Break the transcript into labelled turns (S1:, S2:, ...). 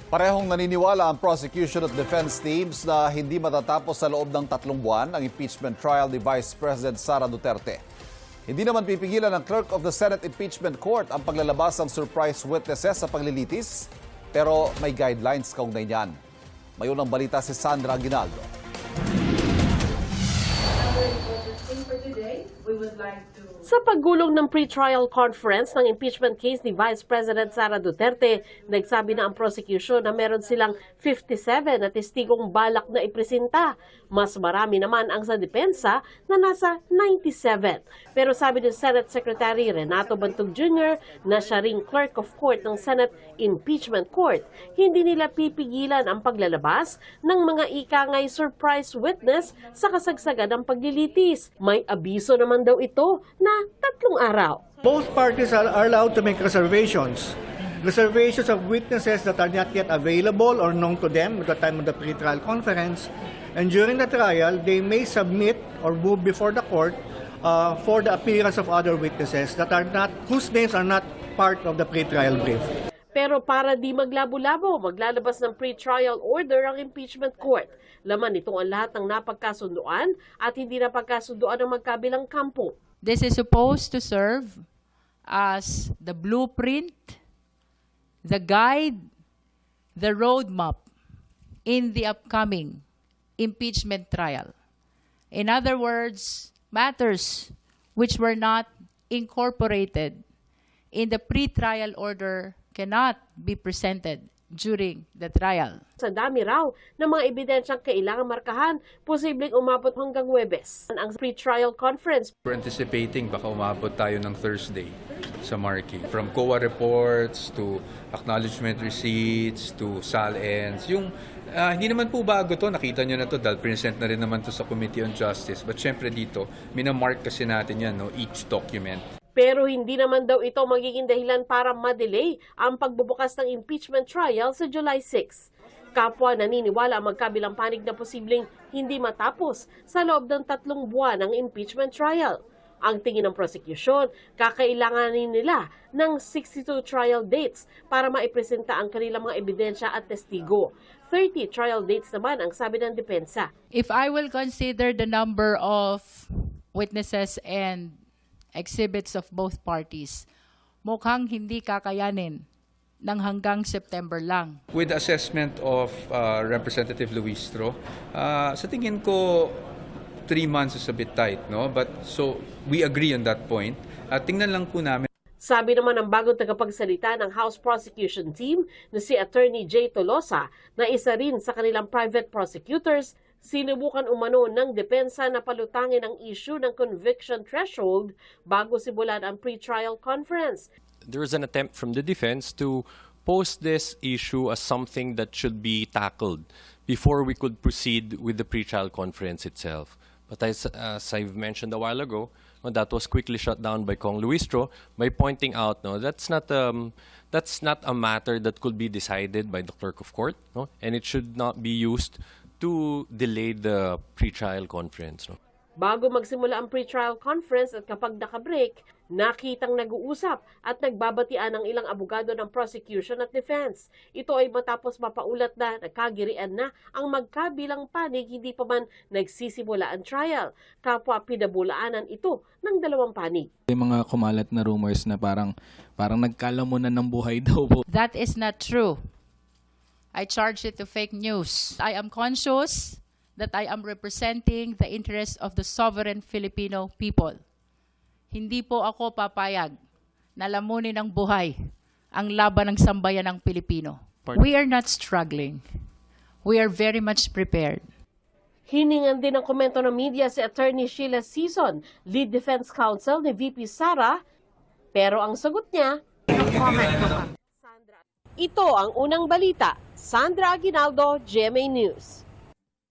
S1: Parehong naniniwala ang prosecution at defense teams na hindi matatapos sa loob ng 3 buwan ang impeachment trial ni Vice President Sara Duterte. Hindi naman pipigilan ng Clerk of the Senate Impeachment Court ang paglalabas ng surprise witnesses sa paglilitis, pero may guidelines kaugnay niyan. May unang balita si Sandra Aguinaldo.
S2: Sa paggulong ng pre-trial conference ng impeachment case ni Vice President Sara Duterte, nagsabi na ang prosecution na meron silang 57 na testigong balak na ipresenta. Mas marami naman ang sa depensa na nasa 97. Pero sabi ni Senate Secretary Renato Bantog Jr. na siya ring Clerk of Court ng Senate Impeachment Court, hindi nila pipigilan ang paglalabas ng mga ikangay surprise witness sa kasagsagan ng paglilitis. May abiso naman daw ito na 3 araw.
S3: Both parties are allowed to make reservations. Reservations of witnesses that are not yet available or known to them at the time of the pre-trial conference. And during the trial, they may submit or move before the court for the appearance of other witnesses that are not, whose names are not part of the pre-trial brief.
S2: Pero para di maglabo-labo, maglalabas ng pre-trial order ang impeachment court. Laman nito ang lahat ng napagkasunduan at hindi napagkasunduan ng magkabilang kampo.
S4: This is supposed to serve as the blueprint, the guide, the roadmap in the upcoming impeachment trial. In other words, matters which were not incorporated in the pre-trial order cannot be presented during the trial.
S2: Sa dami raw ng mga ebidensyang kailangan markahan, posibleng umabot hanggang Huwebes. Ang pre-trial conference.
S5: We're anticipating baka umabot tayo ng Thursday sa marquee. From COA reports to acknowledgement receipts to SAL-ends. Yung hindi naman po bago to, nakita nyo na to dahil present na rin naman to sa Committee on Justice. But syempre dito, minamark kasi natin yan, no, each document.
S2: Pero hindi naman daw ito magiging dahilan para ma-delay ang pagbubukas ng impeachment trial sa July 6. Kapwa naniniwala ang magkabilang panig na posibleng hindi matapos sa loob ng 3 buwan ang impeachment trial. Ang tingin ng prosecution, kakailanganin nila ng 62 trial dates para maipresenta ang kanilang mga ebidensya at testigo. 30 trial dates naman ang sabi ng depensa.
S4: If I will consider the number of witnesses and exhibits of both parties, mukhang hindi kakayanin ng hanggang September lang.
S5: With the assessment of Representative Luistro, sa tingin ko 3 months is a bit tight, no? But so we agree on that point. Tingnan lang po namin.
S2: Sabi naman ng bagong tagapagsalita ng House Prosecution Team na si Attorney Jay Tolosa na isa rin sa kanilang private prosecutors, sinubukan umano ng depensa na palutangin ang issue ng conviction threshold bago simulan ang pre-trial conference.
S6: There is an attempt from the defense to pose this issue as something that should be tackled before we could proceed with the pre-trial conference itself. But as I've mentioned a while ago, that was quickly shut down by Kong Luistro by pointing out, no, that's not a matter that could be decided by the clerk of court, no, and it should not be used to delay the pre-trial conference. No?
S2: Bago magsimula ang pre-trial conference at kapag nakabreak, nakitang nag-uusap at nagbabatian ng ilang abogado ng prosecution at defense. Ito ay matapos mapaulat na nagkagirian na ang magkabilang panig hindi pa man nagsisimula ang trial. Kapwa pinabulaanan ito ng 2 panig.
S7: May mga kumalat na rumors na parang nagkalamunan ng buhay daw po.
S4: That is not true. I charge it to fake news. I am conscious that I am representing the interests of the sovereign Filipino people. Hindi po ako papayag na lamunin ng buhay ang laban ng sambayan ng Pilipino. We are not struggling. We are very much prepared.
S2: Hiningan din ng komento ng media si Attorney Sheila Sison, Lead Defense Counsel ni VP Sara, pero ang sagot niya, ito ang unang balita. Sandra Aguinaldo, GMA News.